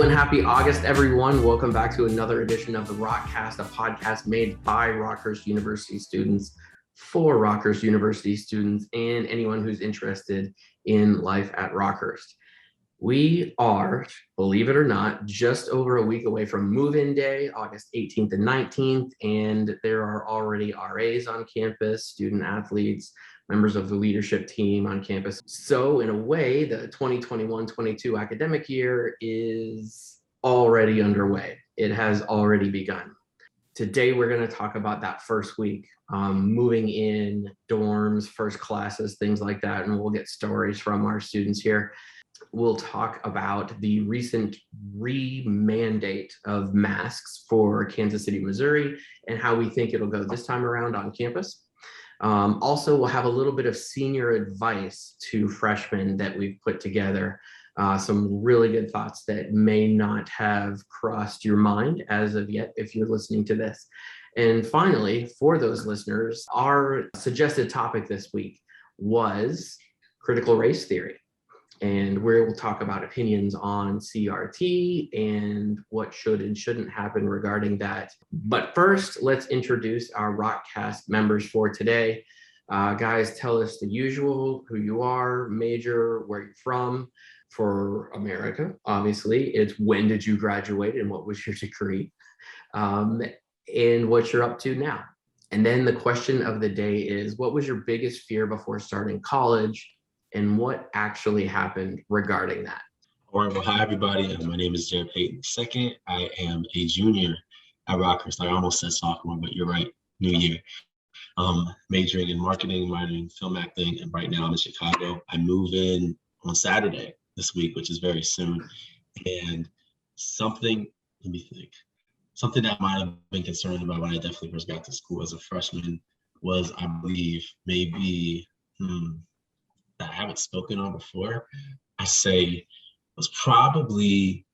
and happy August, everyone. Welcome back to another edition of the RockCast, a podcast made by Rockhurst University students for Rockhurst University students and anyone who's interested in life at Rockhurst. We are, believe it or not, just over a week away from move-in day, August 18th and 19th, and there are already RAs on campus, student athletes, members of the leadership team on campus. So in a way, the 2021-22 academic year is already underway. It has already begun. Today, we're going to talk about that first week, moving in, dorms, first classes, things like that, and we'll get stories from our students here. We'll talk about the recent re-mandate of masks for Kansas City, Missouri, and how we think it'll go this time around on campus. Also, we'll have a little bit of senior advice to freshmen that we've put together. Some really good thoughts that may not have crossed your mind as of yet if you're listening to this. And finally, for those listeners, our suggested topic this week was critical race theory. And we'll talk about opinions on CRT and what should and shouldn't happen regarding that. But first, let's introduce our RockCast members for today. Guys, tell us the usual, who you are, major, where you're from. For America, obviously, it's when did you graduate and what was your degree, and what you're up to now. And then the question of the day is, what was your biggest fear before starting college? And what actually happened regarding that? All right, well, hi, everybody. My name is Jared Payton II. I am a junior at Rockhurst. I almost said sophomore, but you're right, new year. Majoring in marketing, minoring in film acting, and right now I'm in Chicago. I move in on Saturday this week, which is very soon. And something that I might have been concerned about when I definitely first got to school as a freshman was, I believe, maybe, that I haven't spoken on before, I say was probably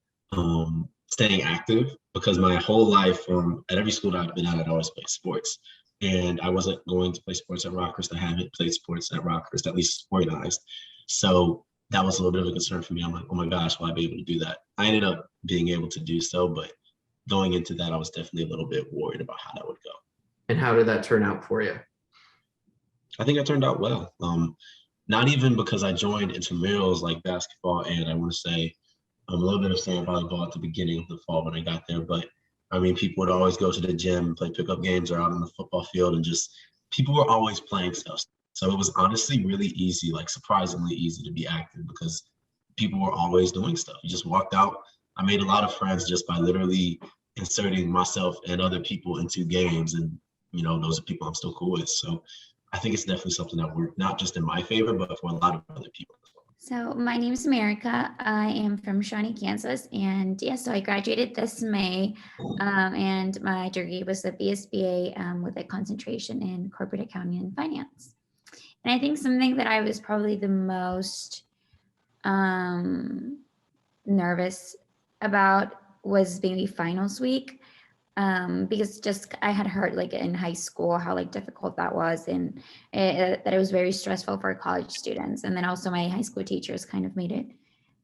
staying active, because my whole life at every school that I've been at, I'd always played sports. And I wasn't going to play sports at Rockhurst. I haven't played sports at Rockhurst, at least organized. So that was a little bit of a concern for me. I'm like, oh my gosh, will I be able to do that? I ended up being able to do so, but going into that, I was definitely a little bit worried about how that would go. And how did that turn out for you? I think it turned out well. Not even because I joined intramurals like basketball, and I want to say a little bit of sand volleyball at the beginning of the fall when I got there. But I mean, people would always go to the gym, play pickup games, or out on the football field, and just people were always playing stuff. So it was honestly really easy, like surprisingly easy to be active, because people were always doing stuff. You just walked out. I made a lot of friends just by literally inserting myself and other people into games, and those are people I'm still cool with. So I think it's definitely something that worked not just in my favor, but for a lot of other people as well. So my name is America. I am from Shawnee, Kansas. And so I graduated this May, and my degree was a BSBA with a concentration in corporate accounting and finance. And I think something that I was probably the most nervous about was maybe finals week. Because just I had heard like in high school how like difficult that was, and that it was very stressful for college students. And then also my high school teachers kind of made it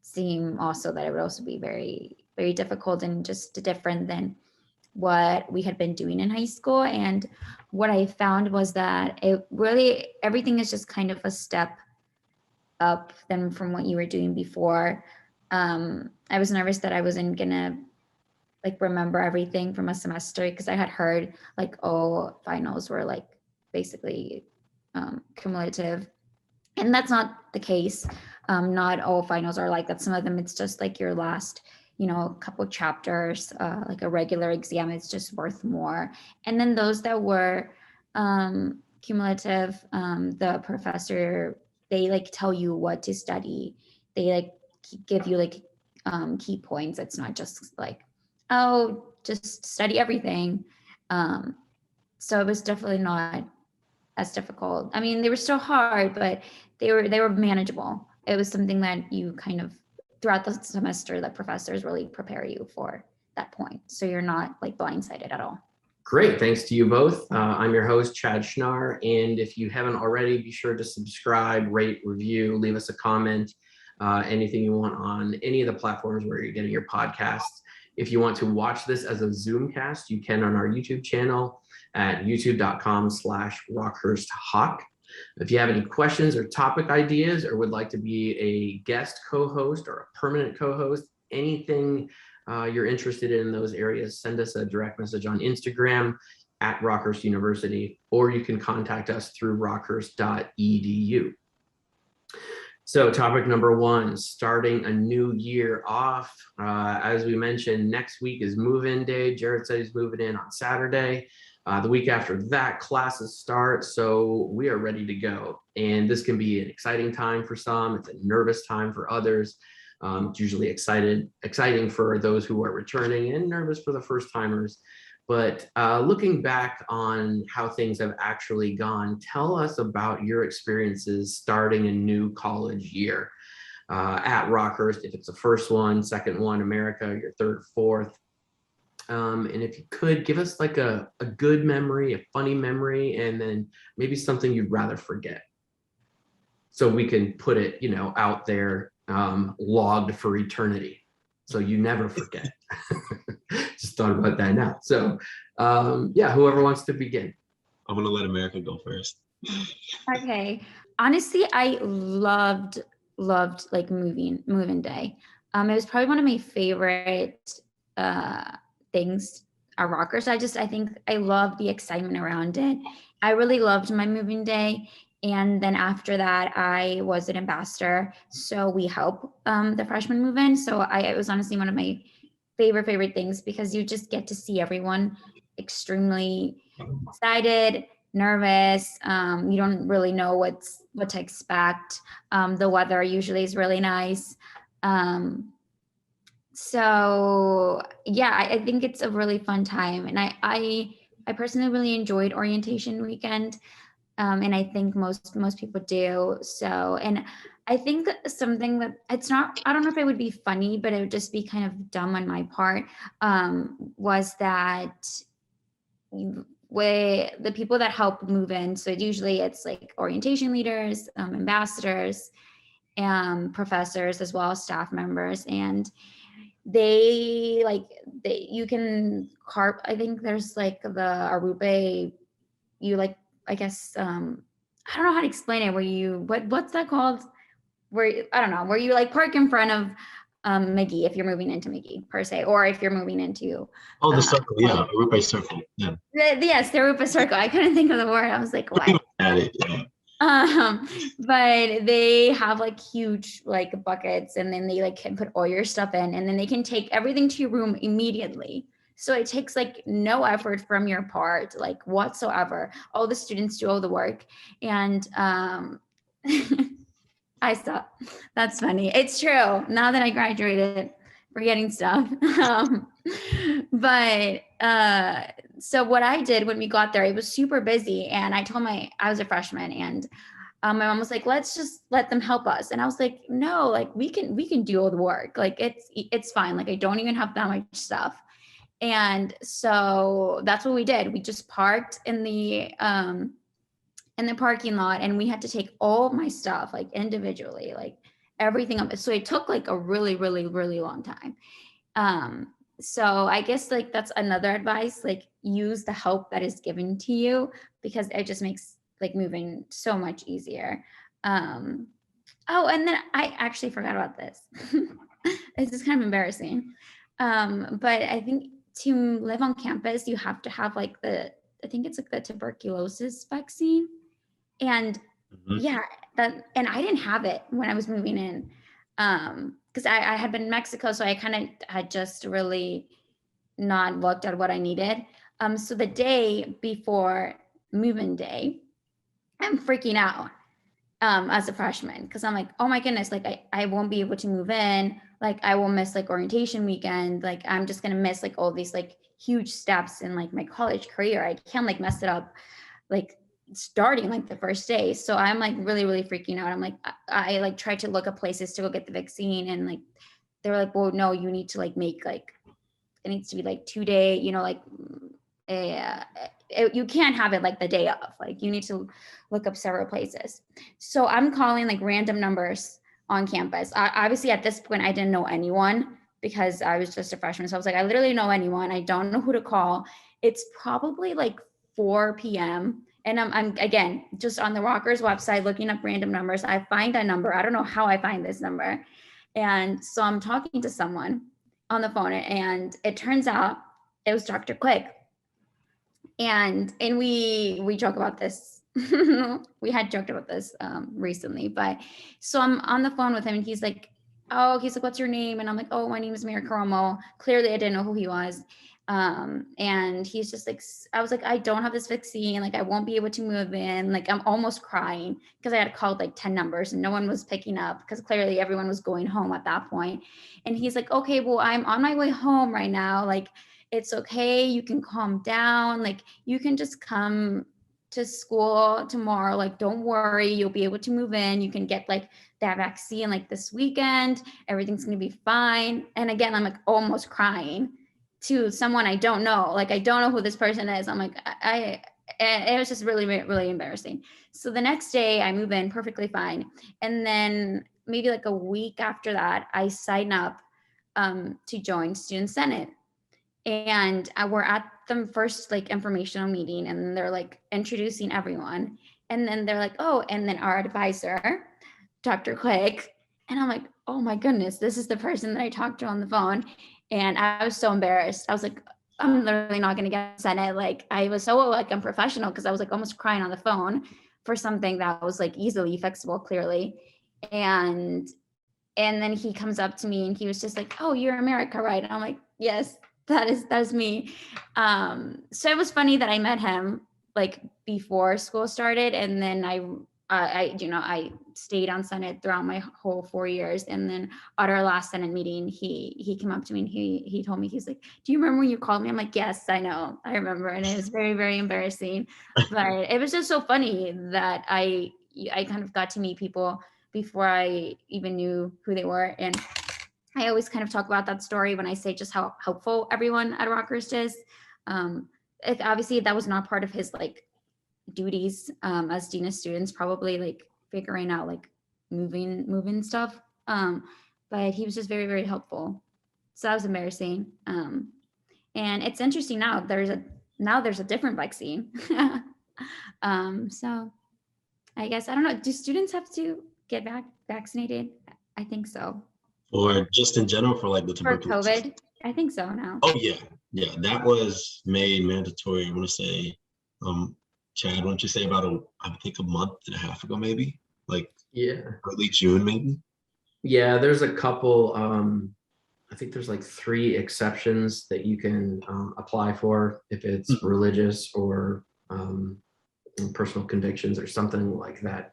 seem also that it would also be very, very difficult and just different than what we had been doing in high school. And what I found was that it really, everything is just kind of a step up than from what you were doing before. I was nervous that I wasn't gonna remember everything from a semester, because I had heard finals were basically cumulative, and that's not the case. Not all finals are like that. Some of them it's just your last couple chapters, like a regular exam, it's just worth more. And then those that were cumulative, the professor, they tell you what to study. They give you key points. It's not just just study everything. So it was definitely not as difficult. I mean, they were still hard, but they were manageable. It was something that you kind of throughout the semester that professors really prepare you for that point, so you're not blindsided at all. Great, thanks to you both. I'm your host, Chad Schnarr, and if you haven't already, be sure to subscribe, rate, review, leave us a comment. anything you want on any of the platforms where you're getting your podcasts. If you want to watch this as a Zoomcast, you can on our YouTube channel at youtube.com/RockhurstHawk. If you have any questions or topic ideas, or would like to be a guest co-host or a permanent co-host, anything you're interested in those areas, send us a direct message on Instagram at Rockhurst University, or you can contact us through rockhurst.edu. So topic number one, starting a new year off. As we mentioned, next week is move-in day. Jared said he's moving in on Saturday. The week after that, classes start. So we are ready to go. And this can be an exciting time for some. It's a nervous time for others. It's usually exciting for those who are returning, and nervous for the first timers. But looking back on how things have actually gone, tell us about your experiences starting a new college year at Rockhurst, if it's the first one, second one, America, your third, fourth. And if you could give us like a good memory, a funny memory, and then maybe something you'd rather forget, so we can put it, out there, logged for eternity, so you never forget. Just thought about that now. So yeah, whoever wants to begin. I'm gonna let America go first. Okay. Honestly, I loved like move-in day. It was probably one of my favorite things at Rockers. I think I love the excitement around it. I really loved my move-in day. And then after that, I was an ambassador. So we help the freshmen move in. So it was honestly one of my favorite things, because you just get to see everyone extremely excited, nervous. You don't really know what to expect. The weather usually is really nice. So yeah, I think it's a really fun time. And I personally really enjoyed orientation weekend. And I think most people do. So, and I think something that I don't know if it would be funny, but it would just be kind of dumb on my part, was that the people that help move in, so usually it's like orientation leaders, ambassadors, professors, as well as staff members. And you can carve, I think there's like the Aruba, you like, I guess, I don't know how to explain it, what's that called? I don't know, where you like park in front of McGee, if you're moving into McGee per se, or if you're moving into the circle, yeah, Aruba circle, yeah. Yes, the Aruba circle. I couldn't think of the word. I was like, what? But they have like huge like buckets, and then they like can put all your stuff in, and then they can take everything to your room immediately. So it takes like no effort from your part, like whatsoever. All the students do all the work. And I saw, that's funny. It's true. Now that I graduated, forgetting stuff. But so what I did when we got there, it was super busy. And I was a freshman, and my mom was like, let's just let them help us. And I was like, no, like we can do all the work. Like it's fine. Like I don't even have that much stuff. And so that's what we did. We just parked in the parking lot, and we had to take all of my stuff like individually, like everything up. So it took like a really, really, really long time. So I guess like that's another advice, like use the help that is given to you, because it just makes like moving so much easier. Oh, and then I actually forgot about this. This is kind of embarrassing. But I think to live on campus, you have to have like I think it's like the tuberculosis vaccine. And yeah, and I didn't have it when I was moving in, because I had been in Mexico, so I kind of had just really not looked at what I needed. So the day before move-in day, I'm freaking out as a freshman, because I'm like, oh my goodness, like I won't be able to move in, like I will miss like orientation weekend, like I'm just gonna miss like all these like huge steps in like my college career. I can't like mess it up like starting like the first day. So I'm like really, really freaking out. I'm like, I like tried to look up places to go get the vaccine, and like they were like, well, no, you need to like make like, it needs to be like 2-day, like you can't have it like the day of, like you need to look up several places. So I'm calling like random numbers on campus. Obviously, at this point, I didn't know anyone because I was just a freshman. So I was like, I literally know anyone. I don't know who to call. It's probably like 4 p.m. And I'm again, just on the Rockhurst website, looking up random numbers. I find a number. I don't know how I find this number. And so I'm talking to someone on the phone, and it turns out it was Dr. Quick. And we joke about this. We had joked about this recently, but so I'm on the phone with him, and he's like, what's your name? And I'm like, oh, my name is Romo. Clearly I didn't know who he was. And he's just like, I was like, I don't have this vaccine. Like, I won't be able to move in. Like, I'm almost crying because I had called like 10 numbers and no one was picking up because clearly everyone was going home at that point. And he's like, okay, well, I'm on my way home right now. Like, it's okay. You can calm down. Like, you can just come to school tomorrow. Like, don't worry. You'll be able to move in. You can get like that vaccine like this weekend. Everything's going to be fine. And again, I'm like almost crying to someone I don't know. Like, I don't know who this person is. I'm like, it was just really, really embarrassing. So the next day I move in perfectly fine. And then maybe like a week after that, I sign up to join Student Senate. And we're at the first like informational meeting, and they're like introducing everyone. And then they're like, oh, and then our advisor, Dr. Quick. And I'm like, oh my goodness, this is the person that I talked to on the phone. And I was so embarrassed. I was like, I'm literally not going to get Senate. Like, I was so like unprofessional because I was like almost crying on the phone for something that was like easily fixable, clearly. And then he comes up to me and he was just like, oh, you're America, right? And I'm like, yes, that's me. So it was funny that I met him like before school started. And then I stayed on Senate throughout my whole 4 years. And then at our last Senate meeting, he came up to me and he told me, he's like, do you remember when you called me? I'm like, yes, I know. I remember. And it was very, very embarrassing. But it was just so funny that I kind of got to meet people before I even knew who they were. And I always kind of talk about that story when I say just how helpful everyone at Rockhurst is. Obviously, that was not part of his like duties as dean of students, probably like figuring out like moving stuff. But he was just very, very helpful. So that was embarrassing. And it's interesting now. There's a different vaccine. So I guess I don't know. Do students have to get vaccinated? I think so. Or just in general for like the tuberculosis? For COVID, I think so now. Oh yeah, that was made mandatory. I want to say, Chad, why don't you say about I think a month and a half ago, maybe like early June, maybe. Yeah, there's a couple. I think there's like 3 exceptions that you can apply for if it's religious or personal convictions or something like that.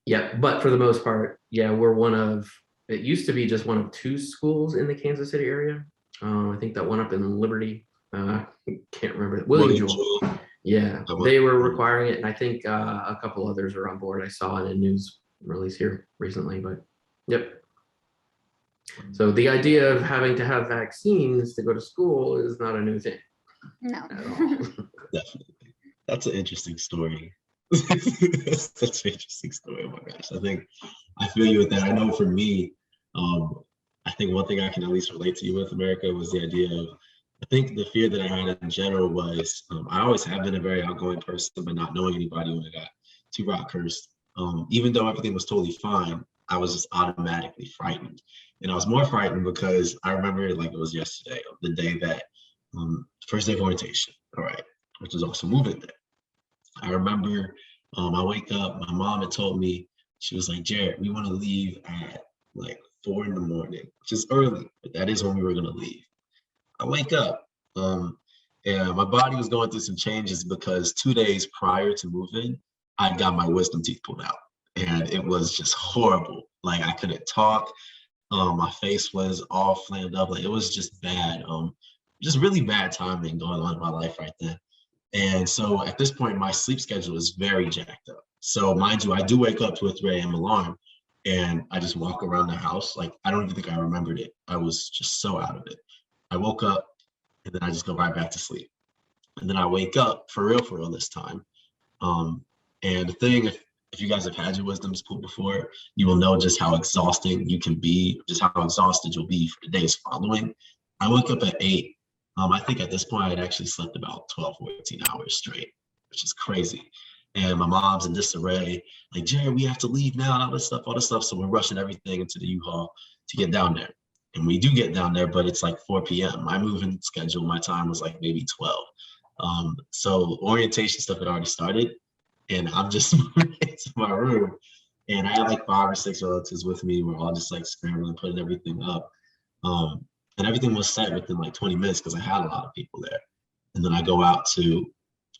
Yeah, but for the most part, yeah, we're one of. It used to be just one of 2 schools in the Kansas City area. I think that one up in Liberty. Can't remember. William Jewell. Yeah, they were requiring it, and I think a couple others are on board. I saw it in news release here recently, but yep. So the idea of having to have vaccines to go to school is not a new thing. No. Definitely. That's an interesting story. That's such an interesting story. Oh my gosh. I feel you with that. I know for me, I think one thing I can at least relate to you with, America, was the idea of, I think the fear that I had in general was, I always have been a very outgoing person, but not knowing anybody when I got to Rockhurst. Even though everything was totally fine, I was just automatically frightened. And I was more frightened because I remember it like it was yesterday, the day that, first day of orientation, all right, which was also moving day. I remember I wake up, my mom had told me, she was like, Jared, we want to leave at like 4 in the morning, which is early, but that is when we were going to leave. I wake up and my body was going through some changes because 2 days prior to moving, I got my wisdom teeth pulled out and it was just horrible. Like I couldn't talk. My face was all flamed up. Like it was just bad. Just really bad timing going on in my life right then. And so at this point, my sleep schedule is very jacked up. So mind you, I do wake up to a 3 a.m. alarm and I just walk around the house. Like, I don't even think I remembered it. I was just so out of it. I woke up and then I just go right back to sleep. And then I wake up for real this time. And the thing, if you guys have had your wisdom spoon before, you will know just how exhausting you can be, just how exhausted you'll be for the days following. I woke up at 8. I think at this point I had actually slept about 12, 14 hours straight, which is crazy. And my mom's in disarray, like, Jared, we have to leave now, all this stuff. So we're rushing everything into the U-Haul to get down there. And we do get down there, but it's like 4 p.m. My moving schedule, my time was like maybe 12. So orientation stuff had already started, and I'm just moving into my room. And I had like 5 or 6 relatives with me. We're all just like scrambling, putting everything up. And everything was set within like 20 minutes because I had a lot of people there. And then I go out to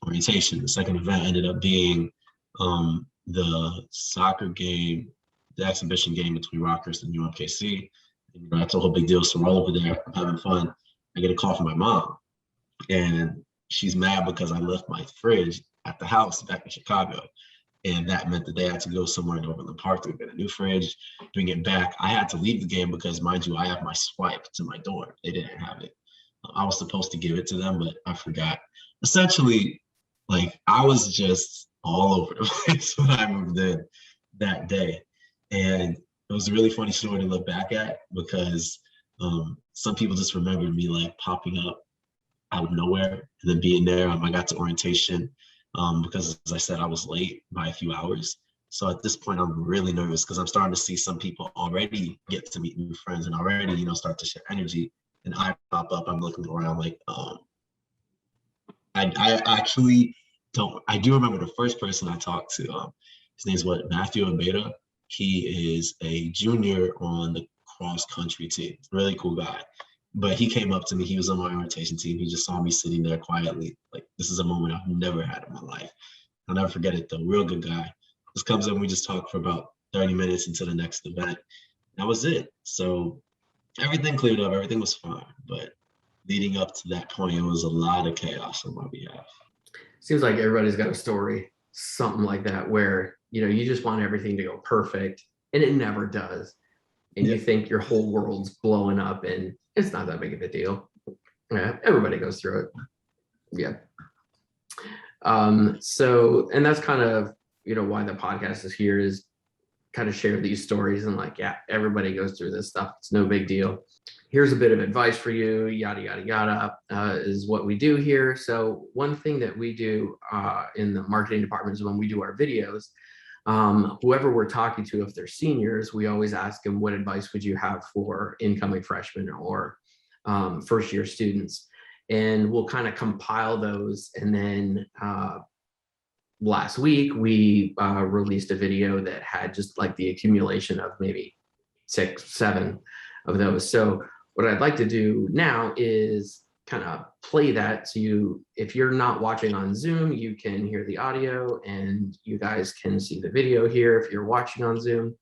orientation. The second event ended up being the soccer game, the exhibition game between Rockhurst and UMKC. And, that's a whole big deal. So we're all over there, I'm having fun. I get a call from my mom, and she's mad because I left my fridge at the house back in Chicago. And that meant that they had to go somewhere in Overland Park to get a new fridge, bring it back. I had to leave the game because, mind you, I have my swipe to my door. They didn't have it. I was supposed to give it to them, but I forgot. Essentially, like, I was just all over the place when I moved in that day. And it was a really funny story to look back at because some people just remembered me like popping up out of nowhere and then being there. I got to orientation because, as I said, I was late by a few hours. So at this point, I'm really nervous because I'm starting to see some people already get to meet new friends and already, start to share energy. And I pop up, I'm looking around like, I actually don't, I do remember the first person I talked to. His name's Matthew Abeda. He is a junior on the cross country team. Really cool guy. But he came up to me. He was on my orientation team. He just saw me sitting there quietly. Like, this is a moment I've never had in my life. I'll never forget it though. Real good guy. Just comes in, we just talk for about 30 minutes until the next event. That was it. So everything cleared up. Everything was fine. But leading up to that point, it was a lot of chaos on my behalf. Seems like everybody's got a story, something like that, where, you just want everything to go perfect, and it never does. And you think your whole world's blowing up, and it's not that big of a deal. Yeah, everybody goes through it. Yeah. So, and that's kind of, why the podcast is here, is kind of share these stories and like, yeah, everybody goes through this stuff. It's no big deal. Here's a bit of advice for you, yada, yada, yada, is what we do here. So one thing that we do in the marketing department is when we do our videos, whoever we're talking to, if they're seniors, we always ask them, what advice would you have for incoming freshmen or first year students? And we'll kind of compile those. And then last week we released a video that had just like the accumulation of maybe 6, 7 of those. So what I'd like to do now is kind of play that. So if you're not watching on Zoom, you can hear the audio and you guys can see the video here if you're watching on Zoom,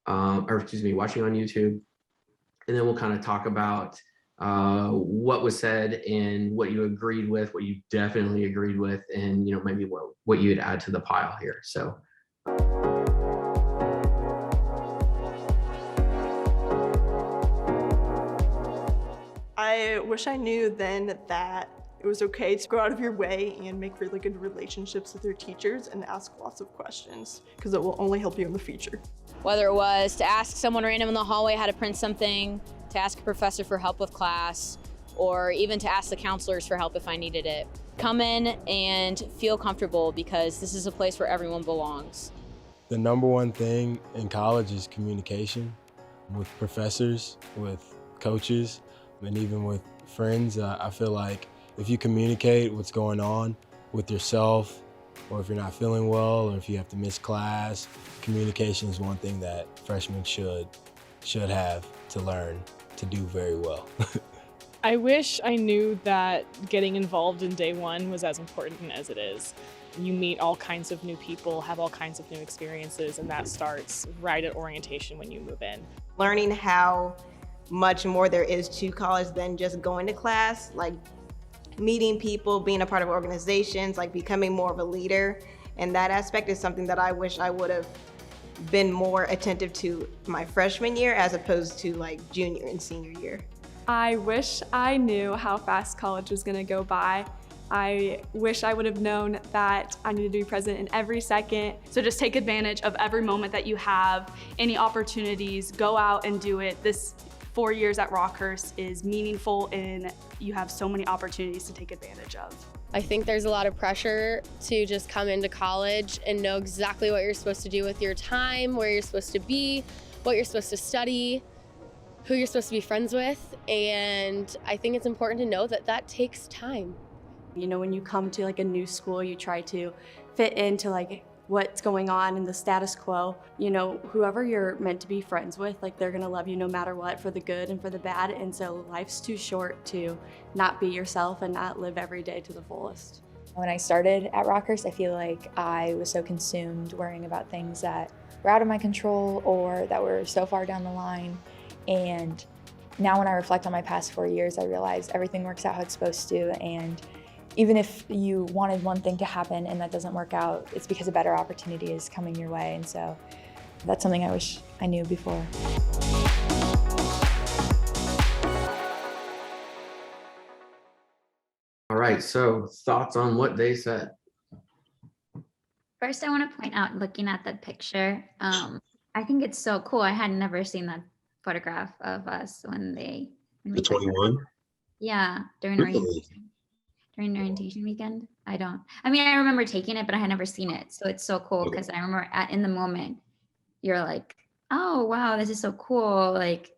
watching on YouTube. And then we'll kind of talk about what was said and what you agreed with, what you definitely agreed with, and maybe what you'd add to the pile here. So I wish I knew then that it was okay to go out of your way and make really good relationships with your teachers and ask lots of questions, because it will only help you in the future. Whether it was to ask someone random in the hallway how to print something, to ask a professor for help with class, or even to ask the counselors for help if I needed it. Come in and feel comfortable, because this is a place where everyone belongs. The number one thing in college is communication with professors, with coaches, and even with friends. I feel like if you communicate what's going on with yourself, or if you're not feeling well, or if you have to miss class, communication is one thing that freshmen should have to learn to do very well. I wish I knew that getting involved in day one was as important as it is. You meet all kinds of new people, have all kinds of new experiences, and that starts right at orientation when you move in. Learning how much more there is to college than just going to class, like meeting people, being a part of organizations, like becoming more of a leader. And that aspect is something that I wish I would have been more attentive to my freshman year as opposed to like junior and senior year. I wish I knew how fast college was gonna go by. I wish I would have known that I needed to be present in every second. So just take advantage of every moment that you have, any opportunities, go out and do it. This 4 years at Rockhurst is meaningful and you have so many opportunities to take advantage of. I think there's a lot of pressure to just come into college and know exactly what you're supposed to do with your time, where you're supposed to be, what you're supposed to study, who you're supposed to be friends with. And I think it's important to know that that takes time. You know, when you come to like a new school, you try to fit into like what's going on in the status quo. You know, whoever you're meant to be friends with, like they're gonna love you no matter what, for the good and for the bad. And so life's too short to not be yourself and not live every day to the fullest. When I started at Rockhurst, I feel like I was so consumed worrying about things that were out of my control or that were so far down the line. And now when I reflect on my past 4 years, I realize everything works out how it's supposed to. And even if you wanted one thing to happen and that doesn't work out, it's because a better opportunity is coming your way. And so that's something I wish I knew before. All right, so thoughts on what they said? First, I want to point out, looking at the picture, I think it's so cool. I had never seen that photograph of us when The we 21? yeah, during Really? orientation weekend. I remember taking it, but I had never seen it. So it's so cool because I remember in the moment, you're like, oh, wow, this is so cool. Like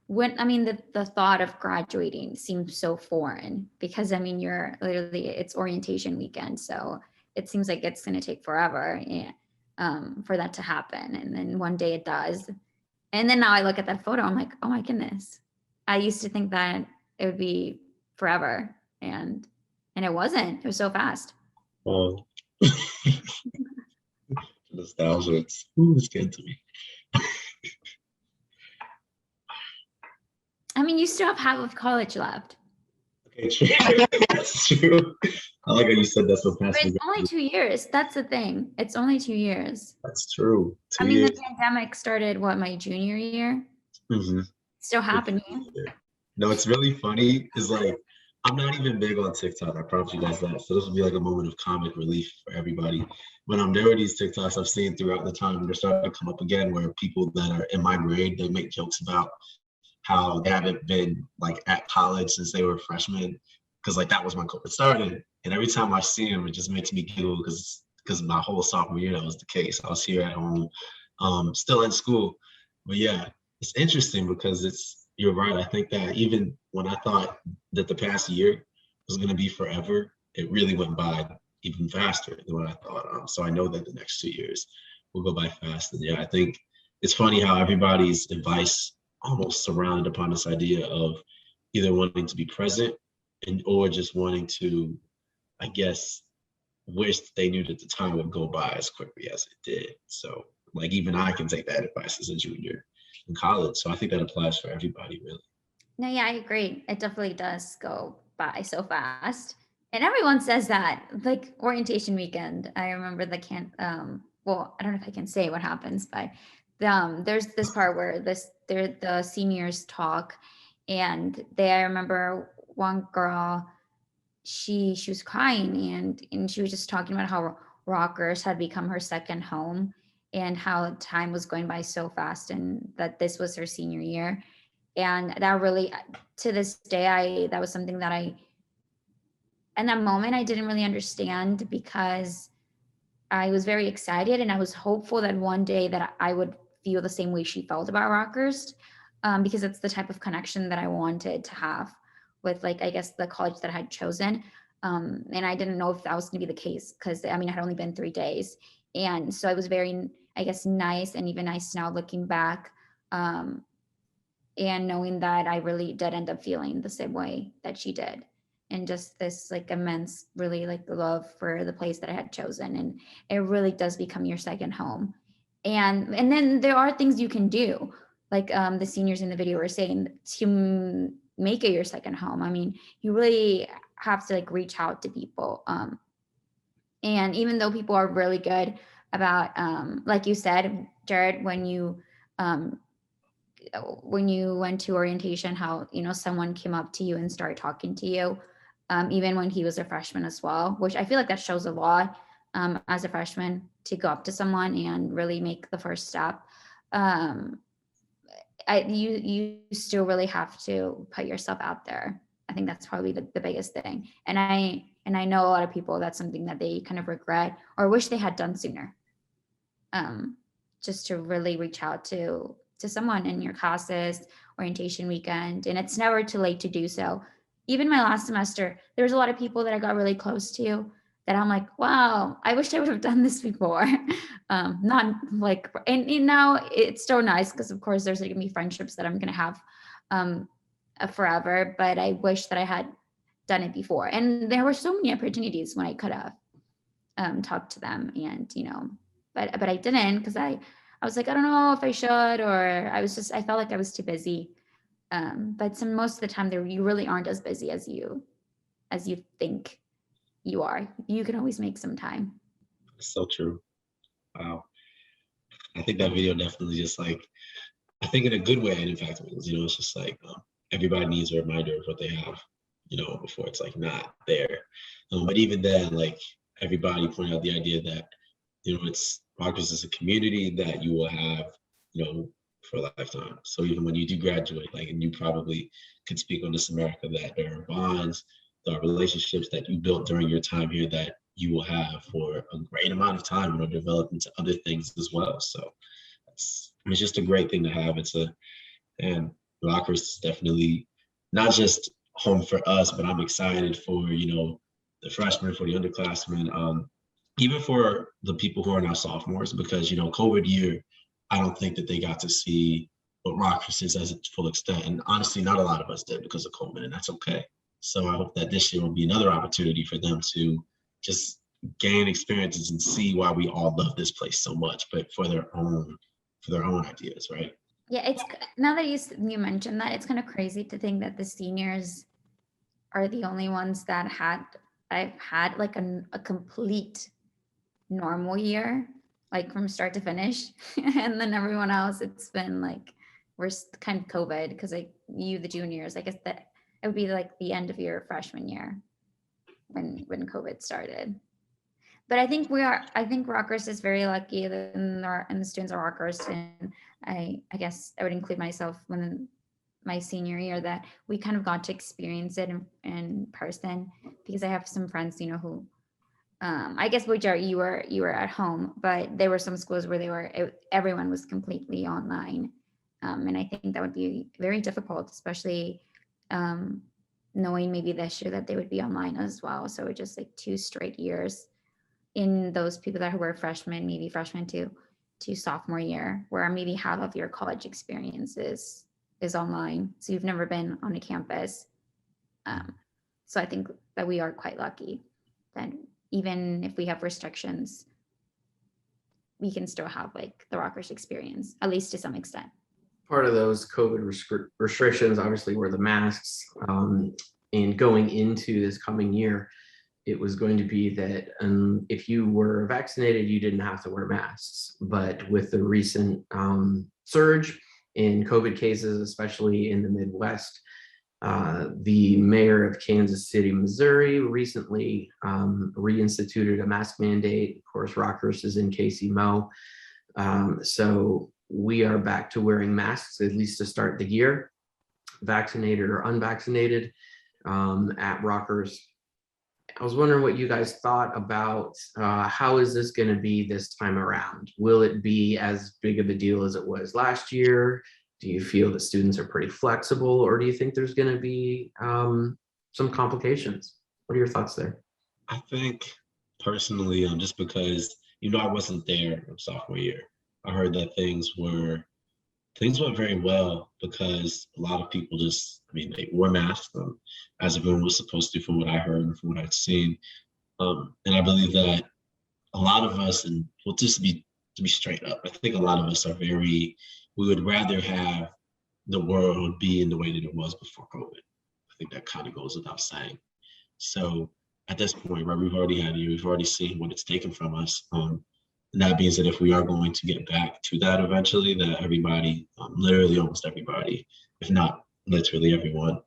the thought of graduating seems so foreign because you're literally, it's orientation weekend. So it seems like it's going to take forever for that to happen. And then one day it does. And then now I look at that photo, I'm like, oh my goodness. I used to think that it would be forever. And it wasn't. It was so fast. Oh. Nostalgia, it's getting to me. You still have half of college left. Okay, true. That's true. I like how you said that so fast. But it's only 2 years. That's the thing. It's only 2 years. That's true. 2 years. The pandemic started, my junior year? Mm-hmm. Still happening. No, it's really funny. It's like, I'm not even big on TikTok. I promise you guys that. So this will be like a moment of comic relief for everybody. When there are these TikToks I've seen throughout the time, they're starting to come up again where people that are in my grade, they make jokes about how they haven't been like at college since they were freshmen. Because like that was when COVID started. And every time I see them, it just makes me giggle because my whole sophomore year, that was the case. I was here at home, still in school. But yeah, it's interesting because you're right. I think that even when I thought that the past year was going to be forever, it really went by even faster than what I thought. So I know that the next 2 years will go by fast. And yeah, I think it's funny how everybody's advice almost surrounded upon this idea of either wanting to be present or just wanting to, I guess, wish they knew that the time would go by as quickly as it did. So like even I can take that advice as a junior in college. So I think that applies for everybody, really. No, yeah, I agree. It definitely does go by so fast. And everyone says that, like orientation weekend. I remember I don't know if I can say what happens, but there's this part where the seniors talk, and I remember one girl, she was crying and she was just talking about how Rockhurst had become her second home and how time was going by so fast and that this was her senior year. And that really, to this day, that was something that in that moment, I didn't really understand because I was very excited and I was hopeful that one day that I would feel the same way she felt about Rockhurst, because it's the type of connection that I wanted to have with, like, I guess the college that I had chosen. And I didn't know if that was going to be the case because, it had only been 3 days. And so it was very, I guess, nice and even nice now looking back, and knowing that I really did end up feeling the same way that she did. And just this like immense, really like the love for the place that I had chosen. And it really does become your second home. And then there are things you can do, like the seniors in the video were saying, to make it your second home. You really have to like reach out to people. And even though people are really good about, like you said, Jared, when you went to orientation, how, someone came up to you and started talking to you. even when he was a freshman as well, which I feel like that shows a lot as a freshman to go up to someone and really make the first step. You still really have to put yourself out there. I think that's probably the biggest thing. And I know a lot of people, that's something that they kind of regret or wish they had done sooner. Just to really reach out to someone in your classes, orientation weekend, and it's never too late to do so. Even my last semester, there was a lot of people that I got really close to that I'm like, wow, I wish I would have done this before. Not like, and now it's so nice because of course there's gonna be friendships that I'm gonna have forever, but I wish that I had done it before. And there were so many opportunities when I could have talked to them, and but I didn't because I was like, I don't know if I should, or I felt like I was too busy. But most of the time you really aren't as busy as you think you are. You can always make some time. So true. Wow. I think that video definitely just I think in a good way, and in fact, it's just everybody needs a reminder of what they have, before it's not there. But even then, everybody pointed out the idea that, it's Rockhurst is a community that you will have, for a lifetime. So even when you do graduate, and you probably could speak on this, America, that there are bonds, there are relationships that you built during your time here that you will have for a great amount of time, develop into other things as well. So it's just a great thing to have. And Rockhurst is definitely not just home for us, but I'm excited for, the freshmen, for the underclassmen, even for the people who are now sophomores, because, COVID year, I don't think that they got to see what Rockhurst is as its full extent. And honestly, not a lot of us did because of COVID, and that's okay. So I hope that this year will be another opportunity for them to just gain experiences and see why we all love this place so much, but for their own ideas, right? Yeah, it's now that you mentioned that, it's kind of crazy to think that the seniors are the only ones that I've had a complete normal year, from start to finish. And then everyone else, it's been we're kind of COVID, because the juniors, I guess that it would be the end of your freshman year when COVID started. But I think Rockhurst is very lucky, and the students at Rockhurst, and I guess I would include myself when my senior year, that we kind of got to experience it in person, because I have some friends, who I guess you were at home, but there were some schools where everyone was completely online, and I think that would be very difficult, especially knowing maybe this year that they would be online as well. So it just 2 straight years in those people that were freshmen, maybe freshman to sophomore year, where maybe half of your college experience is online, so you've never been on a campus. So I think that we are quite lucky that even if we have restrictions, we can still have the Rockhurst experience, at least to some extent. Part of those COVID restrictions obviously were the masks. And going into this coming year, it was going to be that if you were vaccinated, you didn't have to wear masks. But with the recent surge in COVID cases, especially in the Midwest, the mayor of Kansas City, Missouri, recently reinstituted a mask mandate. Of course, Rockhurst is in KCMO. So we are back to wearing masks, at least to start the year, vaccinated or unvaccinated, at Rockhurst. I was wondering what you guys thought about how is this going to be this time around? Will it be as big of a deal as it was last year? Do you feel that students are pretty flexible, or do you think there's going to be some complications? What are your thoughts there? I think personally, just because, I wasn't there sophomore year, I heard that things went very well because a lot of people they wore masks as everyone was supposed to, from what I heard and from what I'd seen. And I believe that a lot of us, and well, just to be straight up, I think a lot of us we would rather have the world be in the way that it was before COVID. I think that kind of goes without saying. So at this point, right, we've already seen what it's taken from us. And that means that if we are going to get back to that eventually, that everybody, literally almost everybody, if not literally everyone,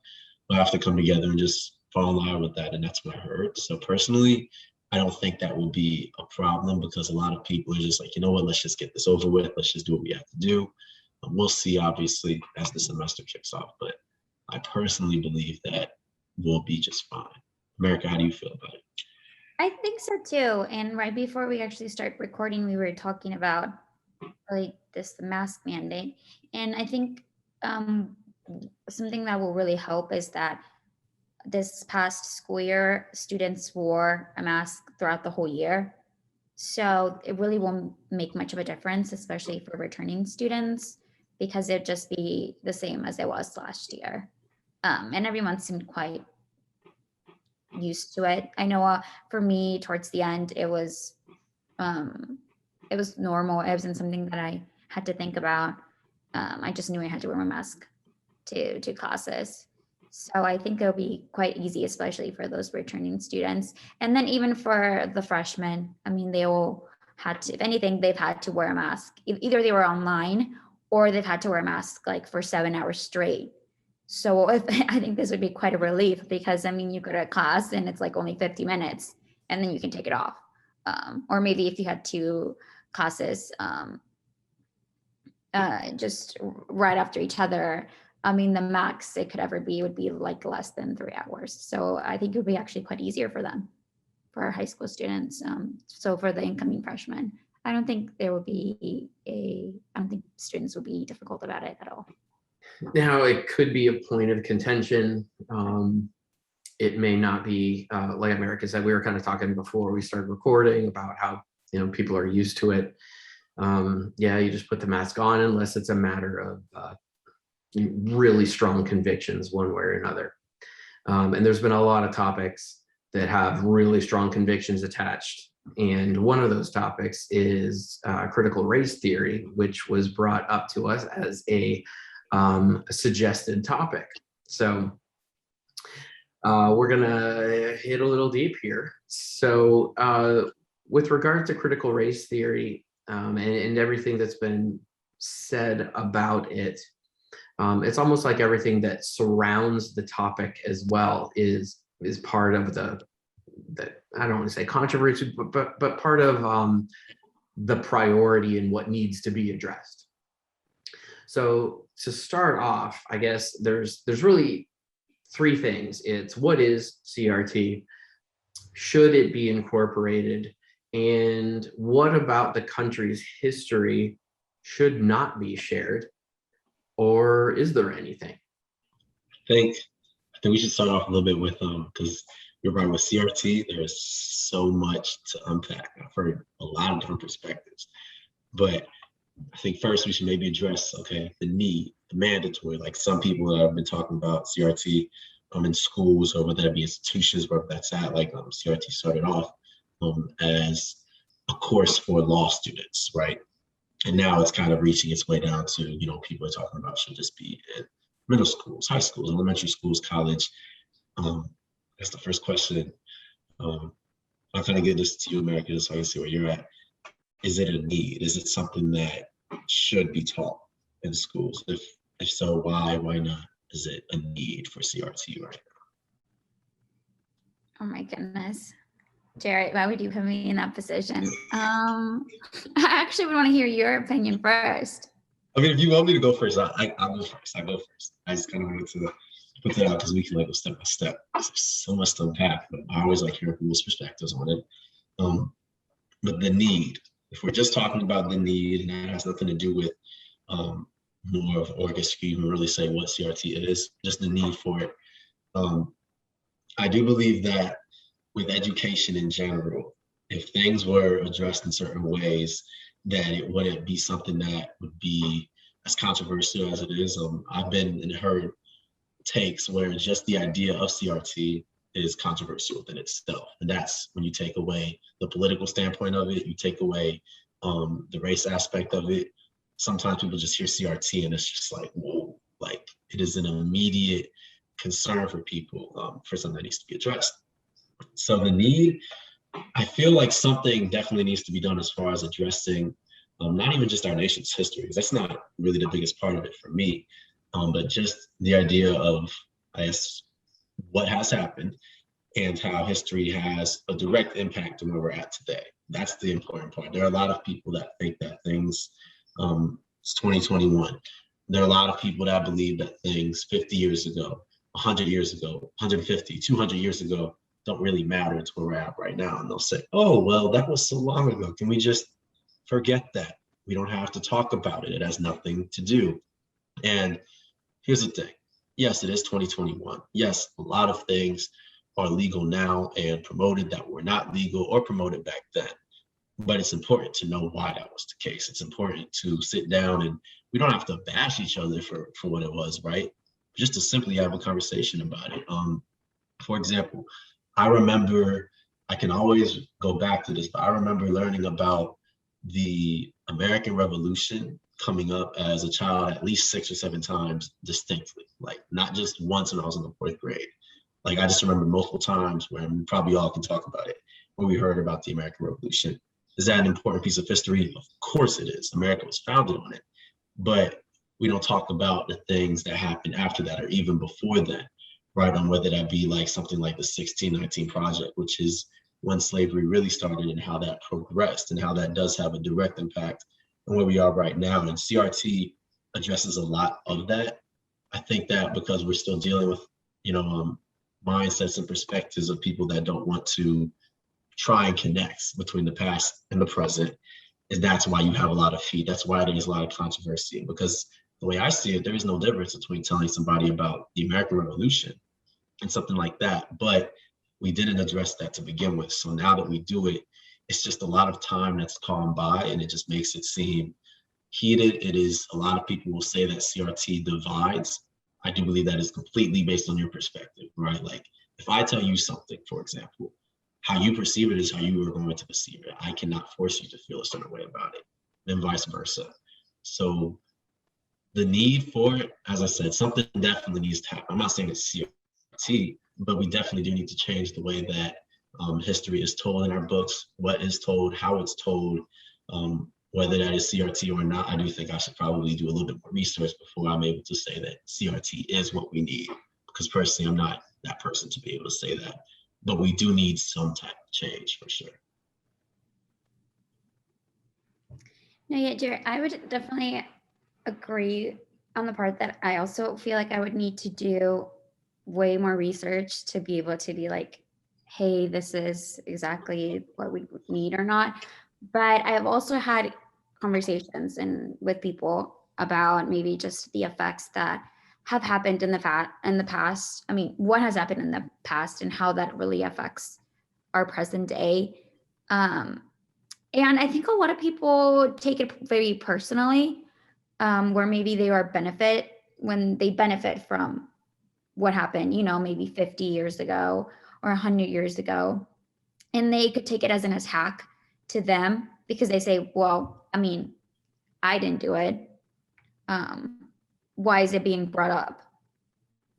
will have to come together and just fall in line with that, and that's what I heard. So personally, I don't think that will be a problem because a lot of people are just like, you know what, let's just get this over with. Let's just do what we have to do. We'll see, obviously, as the semester kicks off, but I personally believe that we'll be just fine. America, how do you feel about it? I think so too. And right before we actually start recording, we were talking about like this mask mandate. And I think something that will really help is that this past school year, students wore a mask throughout the whole year. So it really won't make much of a difference, especially for returning students, because it'd just be the same as it was last year. And everyone seemed quite used to it. I know for me, towards the end, it was normal. It wasn't something that I had to think about. I just knew I had to wear my mask to classes. So I think it'll be quite easy, especially for those returning students. And then even for the freshmen, I mean, they all had to, if anything, they've had to wear a mask. Either they were online or they've had to wear a mask like for 7 hours straight. So I think this would be quite a relief because, I mean, you go to a class and it's like only 50 minutes and then you can take it off. Or maybe if you had 2 classes just right after each other, I mean, the max it could ever be would be like less than 3 hours. So I think it would be actually quite easier for them, for our high school students. So for the incoming freshmen, I don't think students would be difficult about it at all. Now, it could be a point of contention. It may not be, like America said, we were kind of talking before we started recording about how, people are used to it. Yeah, you just put the mask on unless it's a matter of really strong convictions one way or another. And there's been a lot of topics that have really strong convictions attached. And one of those topics is critical race theory, which was brought up to us as a suggested topic. So we're gonna hit a little deep here. So with regard to critical race theory and everything that's been said about it, it's almost like everything that surrounds the topic as well is part of the I don't want to say controversy, but part of the priority and what needs to be addressed. So to start off, I guess there's really 3 things. It's what is CRT? Should it be incorporated? And what about the country's history should not be shared? Or is there anything? I think we should start off a little bit with because you're right, with CRT, there's so much to unpack. I've heard a lot of different perspectives, but I think first we should maybe address, the need, the mandatory, like some people that have been talking about CRT in schools or whether that be institutions, wherever that's at, like CRT started off as a course for law students, right? And now it's kind of reaching its way down to, people are talking about should just be in middle schools, high schools, elementary schools, college. That's the first question. I'll kind of give this to you, America, so I can see where you're at. Is it a need? Is it something that should be taught in schools? If so, why not? Is it a need for CRT right now? Oh my goodness. Jarrett, why would you put me in that position? I actually would want to hear your opinion first. I mean, if you want me to go first, I'll go first. I just kind of wanted to put that out because we can go step by step. There's so much to unpack, but I always like hearing people's perspectives on it. But the need, if we're just talking about the need, and that has nothing to do with more of, or I guess you can even really say what CRT is, just the need for it. I do believe that with education in general, if things were addressed in certain ways, that it wouldn't be something that would be as controversial as it is. I've been and heard takes where just the idea of CRT is controversial within itself. And that's when you take away the political standpoint of it, you take away the race aspect of it. Sometimes people just hear CRT and it's just like, whoa, like it is an immediate concern for people for something that needs to be addressed. So the need, I feel like something definitely needs to be done as far as addressing not even just our nation's history, because that's not really the biggest part of it for me, but just the idea of, I guess, what has happened and how history has a direct impact on where we're at today. That's the important part. There are a lot of people that think that things, it's 2021. There are a lot of people that believe that things 50 years ago, 100 years ago, 150, 200 years ago don't really matter to where we're at right now. And they'll say, oh, well, that was so long ago. Can we just forget that? We don't have to talk about it. It has nothing to do. And here's the thing. Yes, it is 2021. Yes, a lot of things are legal now and promoted that were not legal or promoted back then. But it's important to know why that was the case. It's important to sit down, and we don't have to bash each other for what it was, right? Just to simply have a conversation about it. For example, I can always go back to this, but I remember learning about the American Revolution coming up as a child at least 6 or 7 times distinctly, like not just once when I was in the 4th grade. Like I just remember multiple times where we probably all can talk about it, when we heard about the American Revolution. Is that an important piece of history? Of course it is. America was founded on it, but we don't talk about the things that happened after that or even before then, right? On whether that be like something like the 1619 Project, which is when slavery really started and how that progressed and how that does have a direct impact on where we are right now. And CRT addresses a lot of that. I think that because we're still dealing with, mindsets and perspectives of people that don't want to try and connect between the past and the present, and that's why you have a lot of feet. That's why there's a lot of controversy, because the way I see it, there is no difference between telling somebody about the American Revolution and something like that, but we didn't address that to begin with. So now that we do it, it's just a lot of time that's gone by, and it just makes it seem heated. It is, a lot of people will say that CRT divides. I do believe that is completely based on your perspective, right? Like if I tell you something, for example, how you perceive it is how you are going to perceive it. I cannot force you to feel a certain way about it, and vice versa. So the need for it, as I said, something definitely needs to happen. I'm not saying it's CRT, but we definitely do need to change the way that history is told in our books, what is told, how it's told, whether that is CRT or not. I do think I should probably do a little bit more research before I'm able to say that CRT is what we need, because personally, I'm not that person to be able to say that. But we do need some type of change for sure. No, yeah, Jared, I would definitely agree on the part that I also feel like I would need to do way more research to be able to be like, hey, this is exactly what we need or not. But I have also had conversations with people about maybe just the effects that have happened in the past. I mean, what has happened in the past and how that really affects our present day. And I think a lot of people take it very personally, where maybe they benefit from what happened, maybe 50 years ago or 100 years ago. And they could take it as an attack to them because they say, well, I mean, I didn't do it. Why is it being brought up?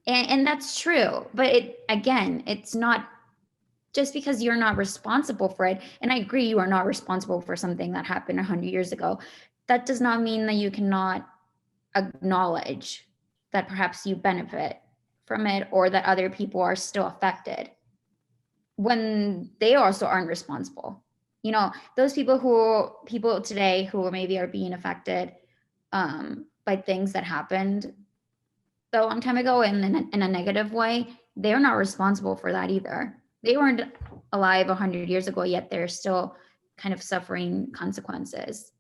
And that's true. But it's not just because you're not responsible for it. And I agree, you are not responsible for something that happened 100 years ago. That does not mean that you cannot acknowledge that perhaps you benefit from it or that other people are still affected when they also aren't responsible. Those people today who maybe are being affected by things that happened a long time ago in a negative way, they're not responsible for that either. They weren't alive 100 years ago, yet they're still kind of suffering consequences,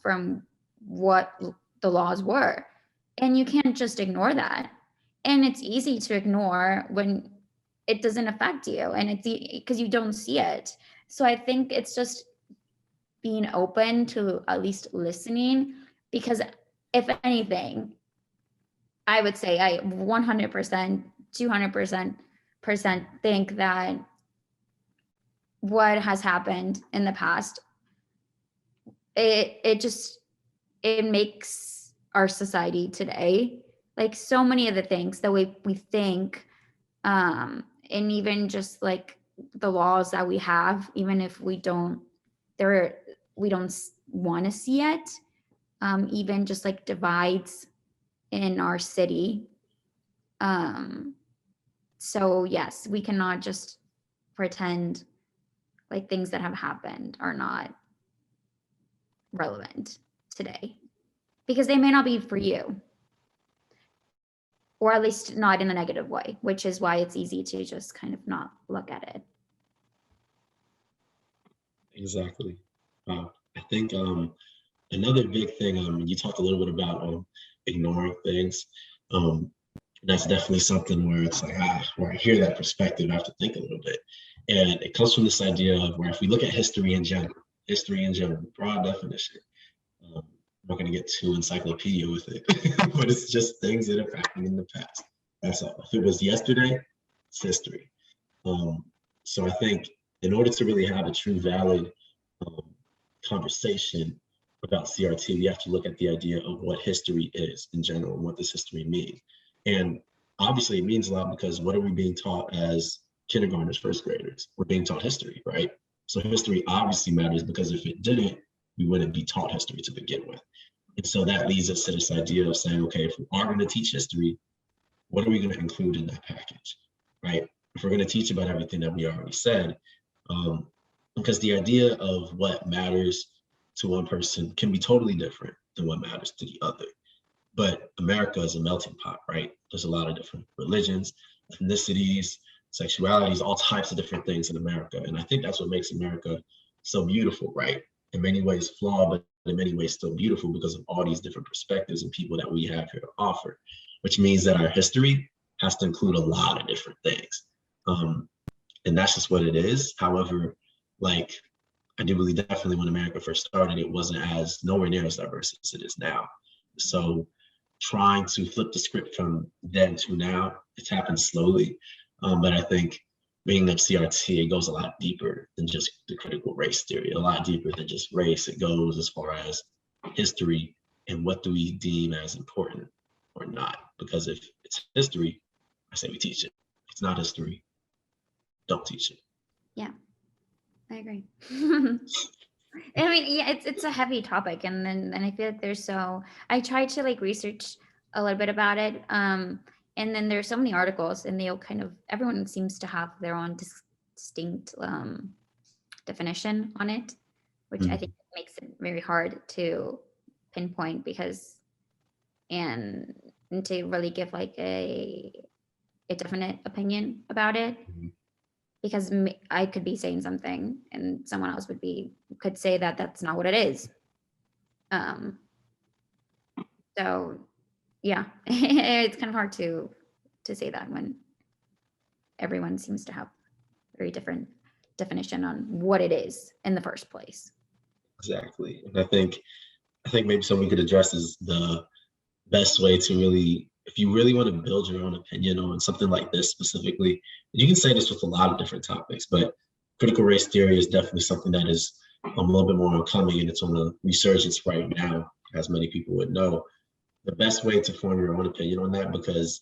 from what the laws were. And you can't just ignore that. And it's easy to ignore when it doesn't affect you, and it's because you don't see it. So I think it's just being open to at least listening, because if anything, I would say I 100%, 200% think that what has happened in the past, it makes our society today, like so many of the things that we think, and even just like the laws that we have, even if we don't want to see it, even just like divides in our city, So yes, we cannot just pretend like things that have happened are not relevant today, because they may not be for you, or at least not in a negative way, which is why it's easy to just kind of not look at it. Exactly. I think another big thing, you talked a little bit about ignoring things. That's definitely something where it's like, where I hear that perspective, I have to think a little bit. And it comes from this idea of where if we look at history in general, broad definition, I'm not going to get too encyclopedia with it, but it's just things that have happened in the past. That's all. If it was yesterday, it's history. So I think in order to really have a true valid conversation about CRT, we have to look at the idea of what history is in general and what does history mean. And obviously it means a lot, because what are we being taught as kindergartners, first graders? We're being taught history, right? So history obviously matters, because if it didn't, we wouldn't be taught history to begin with. And so that leads us to this idea of saying, okay, if we are going to teach history, what are we going to include in that package, right? If we're going to teach about everything that we already said, because the idea of what matters to one person can be totally different than what matters to the other. But America is a melting pot, right? There's a lot of different religions, ethnicities, sexualities, all types of different things in America. And I think that's what makes America so beautiful, right? In many ways flawed, but in many ways still beautiful, because of all these different perspectives and people that we have here to offer, which means that our history has to include a lot of different things. And that's just what it is. However, like, I do believe definitely when America first started, it wasn't nowhere near as diverse as it is now. So trying to flip the script from then to now, it's happened slowly. But I think bringing up CRT, it goes a lot deeper than just the critical race theory, a lot deeper than just race. It goes as far as history and what do we deem as important or not. Because if it's history, I say we teach it. If it's not history, don't teach it. Yeah, I agree. I mean, yeah, it's a heavy topic, and I feel like I tried to like research a little bit about it, and then there's so many articles, and everyone seems to have their own distinct definition on it, which I think makes it very hard to pinpoint, and to really give like a definite opinion about it. Because I could be saying something and someone else could say that that's not what it is. So yeah, it's kind of hard to say that when everyone seems to have a very different definition on what it is in the first place. Exactly. And I think maybe something we could address is the best way to really, if you really want to build your own opinion on something like this specifically, you can say this with a lot of different topics, but critical race theory is definitely something that is a little bit more coming, and it's on a resurgence right now, as many people would know. The best way to form your own opinion on that, because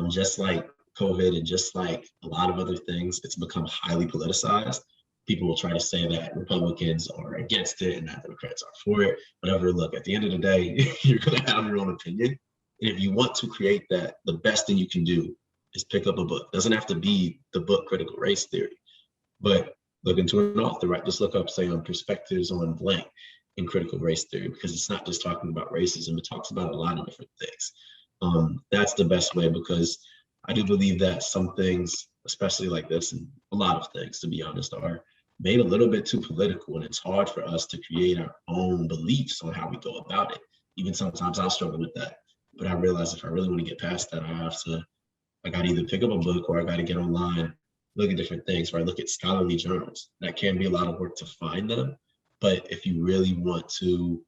just like COVID and just like a lot of other things, it's become highly politicized. People will try to say that Republicans are against it and that Democrats are for it. Whatever, look, at the end of the day, you're going to have your own opinion. And if you want to create that, the best thing you can do is pick up a book. It doesn't have to be the book Critical Race Theory, but look into an author, right? Just look up, say, on perspectives on blank in critical race theory, because it's not just talking about racism, it talks about a lot of different things. That's the best way, because I do believe that some things, especially like this, and a lot of things, to be honest, are made a little bit too political, and it's hard for us to create our own beliefs on how we go about it. Even sometimes I struggle with that, but I realize if I really want to get past that, I got to either pick up a book or I got to get online, look at different things, or I look at scholarly journals. That can be a lot of work to find them, but if you really want to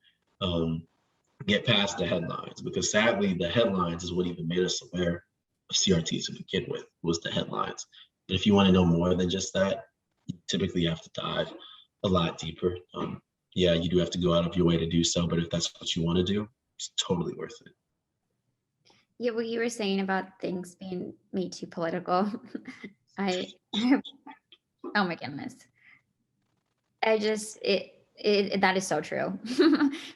get past the headlines, because sadly the headlines is what even made us aware of CRT to begin with, was the headlines. But if you want to know more than just that, you typically have to dive a lot deeper. Yeah, you do have to go out of your way to do so, but if that's what you want to do, it's totally worth it. Yeah, what you were saying about things being made too political, oh my goodness. That is so true.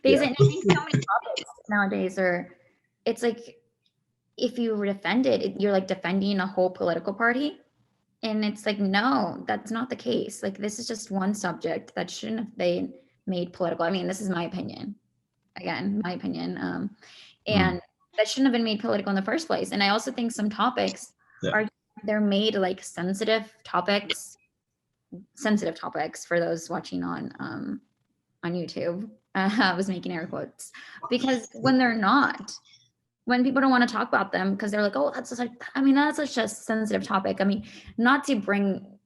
Because I think so many topics nowadays it's like, if you defend it, you're like defending a whole political party. And it's like, no, that's not the case. Like, this is just one subject that shouldn't have been made political. I mean, this is my opinion. Again, my opinion. And that shouldn't have been made political in the first place. And I also think some topics they're made like sensitive topics for those watching on YouTube. I was making air quotes, because when they're not, when people don't want to talk about them because they're like, oh, that's such a sensitive topic. I mean, not to bring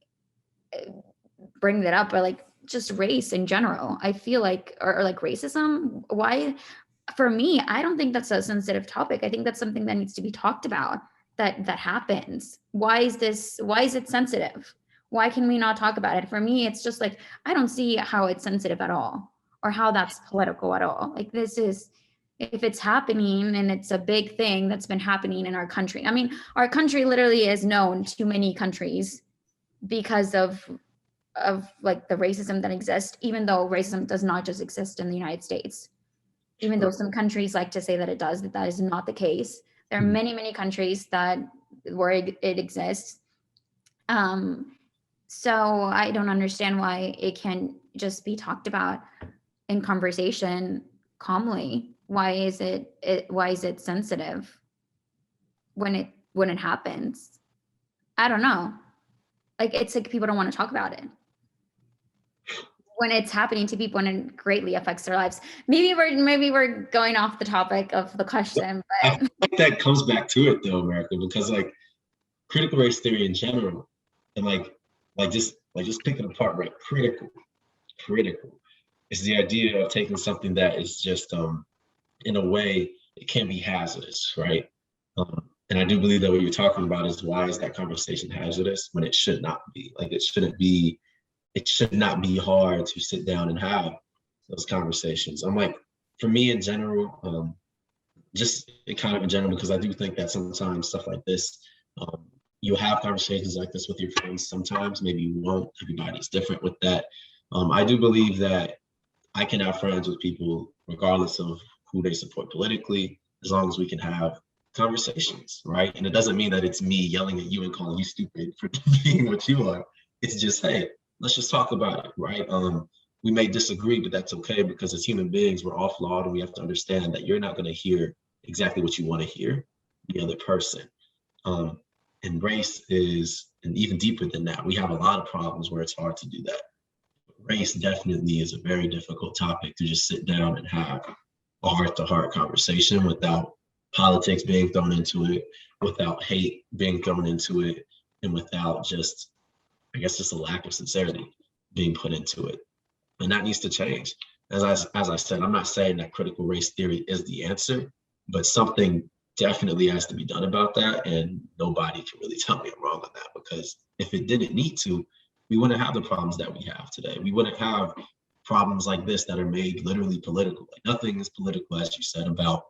that up, but like just race in general, I feel like, or like racism. Why? For me, I don't think that's a sensitive topic. I think that's something that needs to be talked about, that happens. Why is it sensitive? Why can we not talk about it? For me, it's just like, I don't see how it's sensitive at all, or how that's political at all. Like, this is, if it's happening and it's a big thing that's been happening in our country. I mean, our country literally is known to many countries because of like the racism that exists, even though racism does not just exist in the United States. Even though some countries like to say that it does, that is not the case. There are many, many countries where it exists. So I don't understand why it can't just be talked about in conversation calmly. Why is it sensitive when it happens? I don't know. Like, it's like people don't want to talk about it when it's happening to people and it greatly affects their lives. Maybe we're going off the topic of the question, but I think that comes back to it though, America, because like critical race theory in general, and like just picking apart, right? Critical is the idea of taking something that is just in a way it can be hazardous, right? And I do believe that what you're talking about is, why is that conversation hazardous when it should not be? Like, it should not be hard to sit down and have those conversations. I'm like, for me in general, just kind of in general, because I do think that sometimes stuff like this, you'll have conversations like this with your friends. Sometimes maybe you won't. Everybody's different with that. I do believe that I can have friends with people regardless of who they support politically, as long as we can have conversations, right? And it doesn't mean that it's me yelling at you and calling you stupid for being what you are. It's just, hey, let's just talk about it, right? We may disagree, but that's okay, because as human beings, we're all flawed, and we have to understand that you're not going to hear exactly what you want to hear the other person. And race is, and even deeper than that, we have a lot of problems where it's hard to do that. Race definitely is a very difficult topic to just sit down and have a heart-to-heart conversation without politics being thrown into it, without hate being thrown into it, and without just, I guess, just a lack of sincerity being put into it. And that needs to change. As I said, I'm not saying that critical race theory is the answer, but something definitely has to be done about that. And nobody can really tell me I'm wrong on that, because if it didn't need to, we wouldn't have the problems that we have today. We wouldn't have problems like this that are made literally political. Like, nothing is political, as you said, about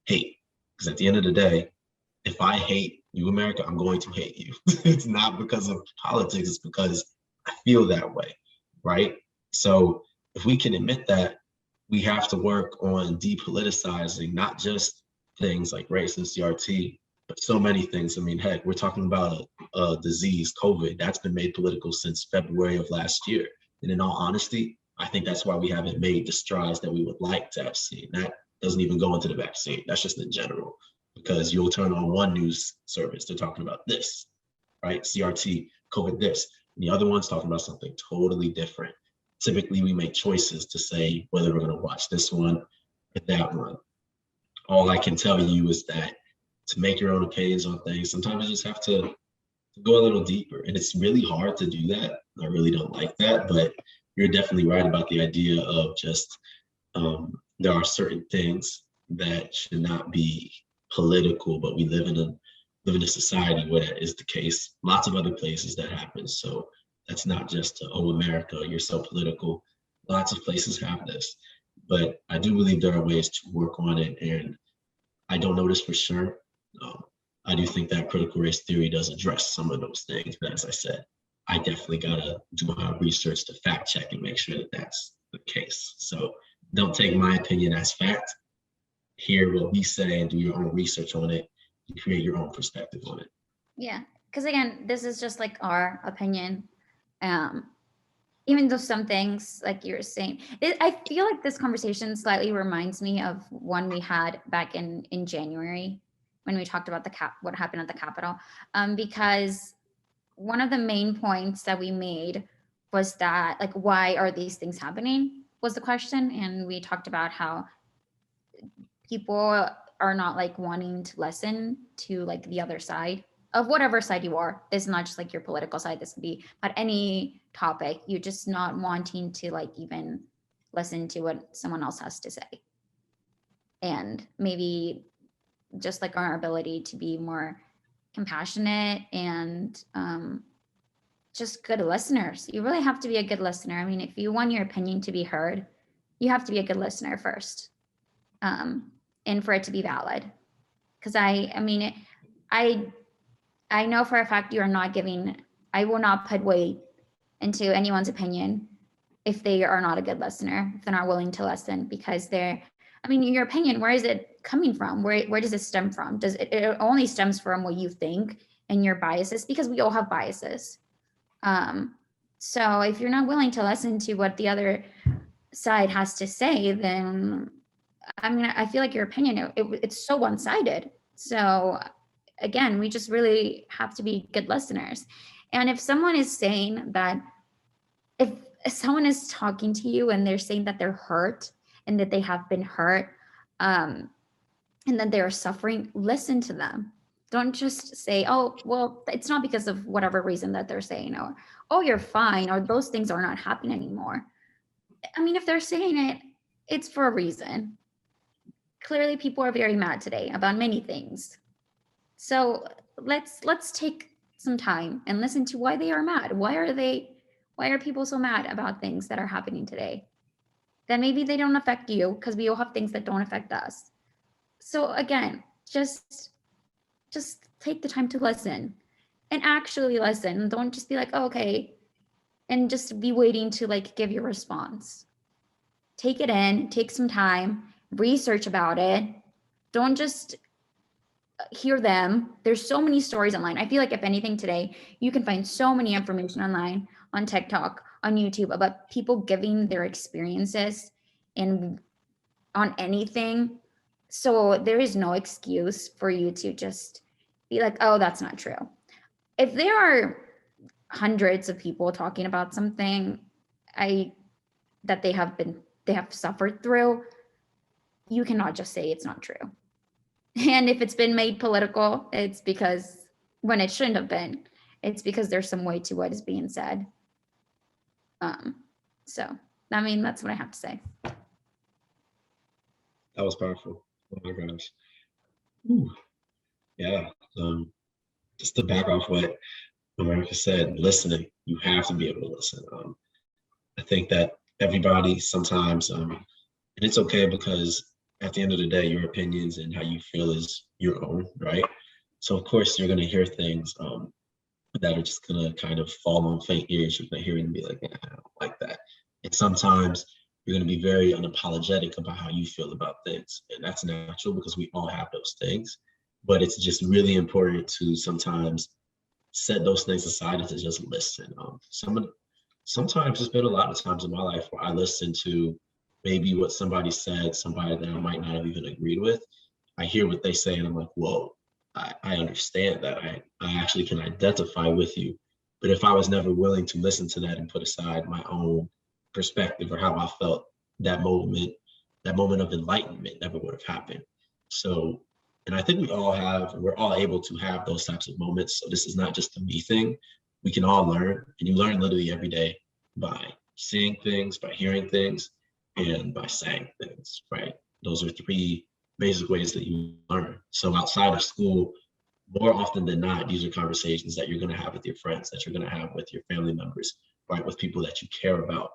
hate. Because at the end of the day, if I hate you, America, I'm going to hate you. It's not because of politics, it's because I feel that way, right? So if we can admit that, we have to work on depoliticizing not just things like race and CRT, but so many things. I mean, heck, we're talking about a disease, COVID, that's been made political since February of last year. And in all honesty, I think that's why we haven't made the strides that we would like to have seen. That doesn't even go into the vaccine. That's just in general, because you'll turn on one news service, they're talking about this, right? CRT, COVID, this. And the other one's talking about something totally different. Typically, we make choices to say whether we're going to watch this one or that one. All I can tell you is that to make your own opinions on things, sometimes you just have to go a little deeper. And it's really hard to do that. I really don't like that, but you're definitely right about the idea of just, there are certain things that should not be political, but we live in a society where that is the case. Lots of other places that happens. So that's not just, oh, America, you're so political. Lots of places have this, but I do believe there are ways to work on it. And I don't know this for sure. I do think that critical race theory does address some of those things, but as I said, I definitely gotta do my research to fact check and make sure that that's the case. So don't take my opinion as fact. Hear what we say and do your own research on it. you create your own perspective on it. Yeah, because again, this is just like our opinion. Even though some things, like you're saying, I feel like this conversation slightly reminds me of one we had back in January when we talked about what happened at the Capitol, because one of the main points that we made was that, like, why are these things happening was the question, and we talked about how people are not like wanting to listen to like the other side of whatever side you are. This is not just like your political side. This could be about any topic. You're just not wanting to like even listen to what someone else has to say. And maybe just like our ability to be more compassionate and just good listeners. You really have to be a good listener. I mean, if you want your opinion to be heard, you have to be a good listener first, and for it to be valid. Because I know for a fact you are not I will not put weight into anyone's opinion if they are not a good listener, if they're not willing to listen, because your opinion, where is it coming from? Where does it stem from? It only stems from what you think and your biases, because we all have biases. So if you're not willing to listen to what the other side has to say, then I feel like your opinion, it's so one-sided. So again, we just really have to be good listeners. And if someone is saying that, if someone is talking to you and they're saying that they're hurt and that they have been hurt, and that they're suffering, listen to them. Don't just say, oh, well, it's not because of whatever reason that they're saying, or, oh, you're fine, or those things are not happening anymore. I mean, if they're saying it, it's for a reason. Clearly, people are very mad today about many things. So let's take some time and listen to why they are mad. Why are people so mad about things that are happening today? Then maybe they don't affect you, because we all have things that don't affect us. So again, just take the time to listen and actually listen. Don't just be like, oh, okay, and just be waiting to like give your response. Take it in, take some time, research about it. Don't just hear them. There's so many stories online. I feel like if anything today, you can find so many information online, on TikTok, on YouTube, about people giving their experiences and on anything. So there is no excuse for you to just be like, oh, that's not true. If there are hundreds of people talking about something that they have suffered through, you cannot just say it's not true. And if it's been made political, it's because, when it shouldn't have been, it's because there's some weight to what is being said. So that's what I have to say. That was powerful. Oh my gosh. Ooh. Yeah. Just to back off what America said, listening. You have to be able to listen. I think that everybody sometimes, and it's okay, because at the end of the day, your opinions and how you feel is your own, right? So of course you're gonna hear things that are just gonna kind of fall on faint ears. You're gonna hear it and be like, I don't like that. And sometimes you're gonna be very unapologetic about how you feel about things. And that's natural, because we all have those things. But it's just really important to sometimes set those things aside and to just listen. Sometimes there's been a lot of times in my life where I listen to maybe what somebody said, somebody that I might not have even agreed with. I hear what they say and I'm like, whoa, I understand that. I actually can identify with you. But if I was never willing to listen to that and put aside my own perspective or how I felt, that moment of enlightenment never would have happened. So, and I think we're all able to have those types of moments. So this is not just a me thing. We can all learn, and you learn literally every day by seeing things, by hearing things, and by saying things, right? Those are three basic ways that you learn. So outside of school, more often than not, these are conversations that you're going to have with your friends, that you're going to have with your family members, right? With people that you care about.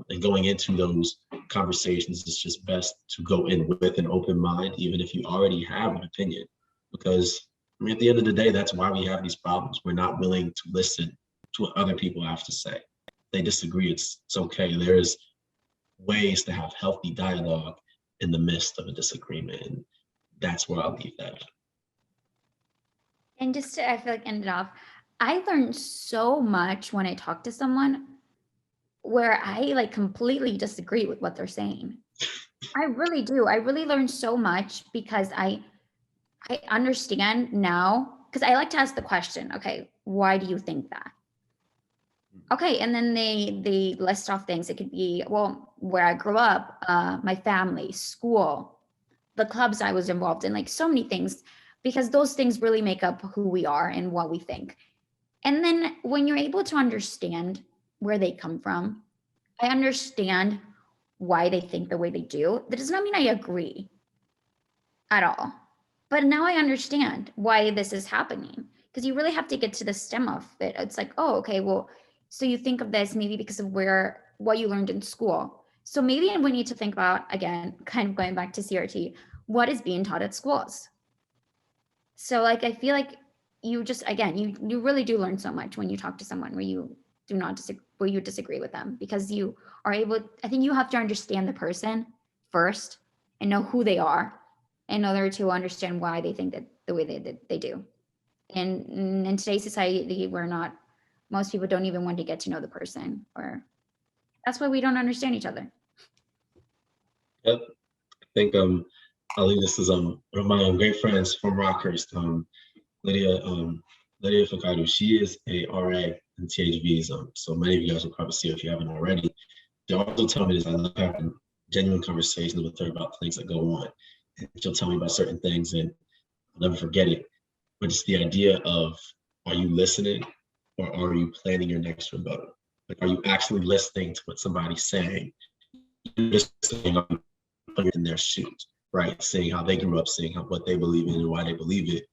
And going into those conversations, it's just best to go in with an open mind, even if you already have an opinion. Because at the end of the day, that's why we have these problems. We're not willing to listen to what other people have to say. If they disagree, it's okay. There's ways to have healthy dialogue in the midst of a disagreement. And that's where I'll leave that. And just to, I feel like, end it off, I learned so much when I talk to someone where I like completely disagree with what they're saying. I really do. I really learned so much because I understand now, because I like to ask the question, okay, why do you think that? Okay, and then they list off things. It could be, well, where I grew up, my family, school, the clubs I was involved in, like so many things, because those things really make up who we are and what we think. And then when you're able to understand where they come from, I understand why they think the way they do. That does not mean I agree at all. But now I understand why this is happening, because you really have to get to the stem of it. It's like, oh, okay, well, so you think of this maybe because of what you learned in school. So maybe we need to think about, again, kind of going back to CRT, what is being taught at schools. So like, I feel like you just, again, you really do learn so much when you talk to someone where you do not disagree, where you disagree with them, because you are able, I think you have to understand the person first and know who they are in order to understand why they think that the way they do. And in today's society, most people don't even want to get to know the person, or that's why we don't understand each other. Yep. I think I'll leave this as one of my great friends from Rockhurst, Lydia Fakadu. She is a RA in THVs. So many of you guys will probably see her if you haven't already. She also tell me this. I love having genuine conversations with her about things that go on. And she'll tell me about certain things and I'll never forget it. But it's the idea of, are you listening or are you planning your next rebuttal? Like, are you actually listening to what somebody's saying? You're just saying, putting in their shoes, right? Seeing how they grew up, seeing what they believe in and why they believe it.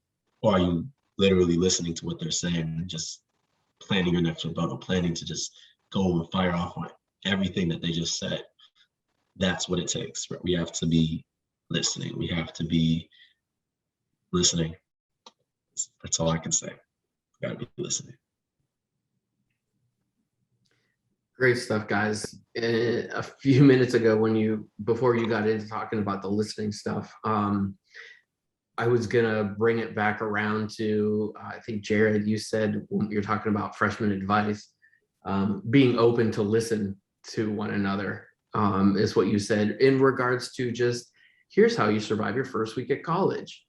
Or are you literally listening to what they're saying and just planning your next rebuttal, planning to just go and fire off on everything that they just said? That's what it takes, right? We have to be listening. We have to be listening. That's all I can say. Gotta be listening. Great stuff, guys. A few minutes ago, before you got into talking about the listening stuff, I was gonna bring it back around to, I think Jared, you said when you're talking about freshman advice, being open to listen to one another, is what you said in regards to just, here's how you survive your first week at college.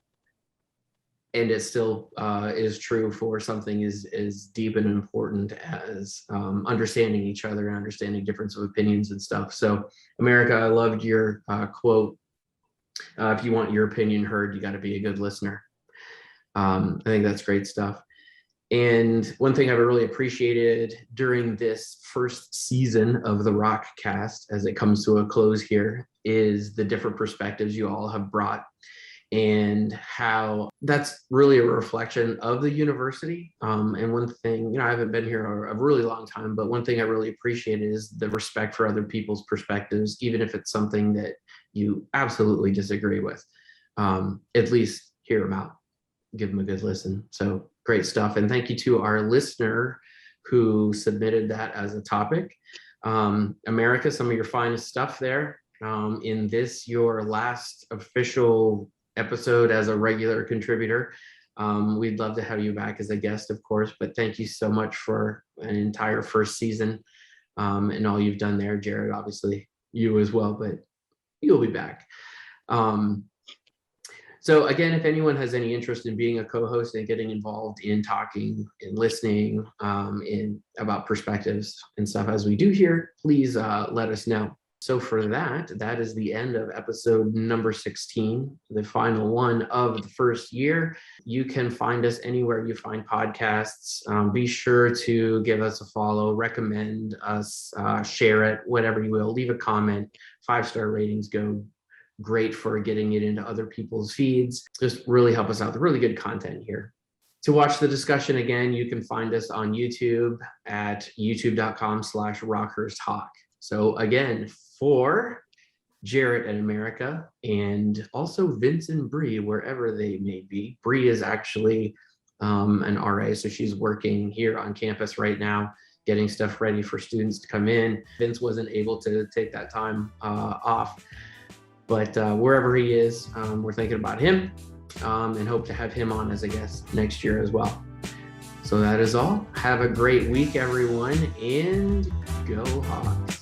And it still is true for something as deep and important as understanding each other and understanding difference of opinions and stuff. So, America, I loved your quote. If you want your opinion heard, you got to be a good listener. I think that's great stuff. And one thing I've really appreciated during this first season of the RockCast, as it comes to a close here, is the different perspectives you all have brought, and how that's really a reflection of the university. And one thing, I haven't been here a really long time, but one thing I really appreciate is the respect for other people's perspectives, even if it's something that you absolutely disagree with. At least hear them out, give them a good listen. So great stuff. And thank you to our listener who submitted that as a topic. America, some of your finest stuff there. In this, your last official episode as a regular contributor. We'd love to have you back as a guest, of course, but thank you so much for an entire first season and all you've done there. Jared, obviously you as well, but you'll be back. So again, if anyone has any interest in being a co-host and getting involved in talking and listening in about perspectives and stuff as we do here, please let us know. So for that is the end of episode number 16, the final one of the first year. You can find us anywhere you find podcasts. Be sure to give us a follow, recommend us, share it, whatever you will. Leave a comment. 5-star ratings go great for getting it into other people's feeds. Just really help us out. Really good content here. To watch the discussion again, you can find us on YouTube at youtube.com/RockHurstHawk. So again, for Jarrett and America, and also Vince and Bree, wherever they may be. Bree is actually an RA, so she's working here on campus right now, getting stuff ready for students to come in. Vince wasn't able to take that time off, but wherever he is, we're thinking about him. and hope to have him on as a guest next year as well. So that is all. Have a great week, everyone, and go Hawks.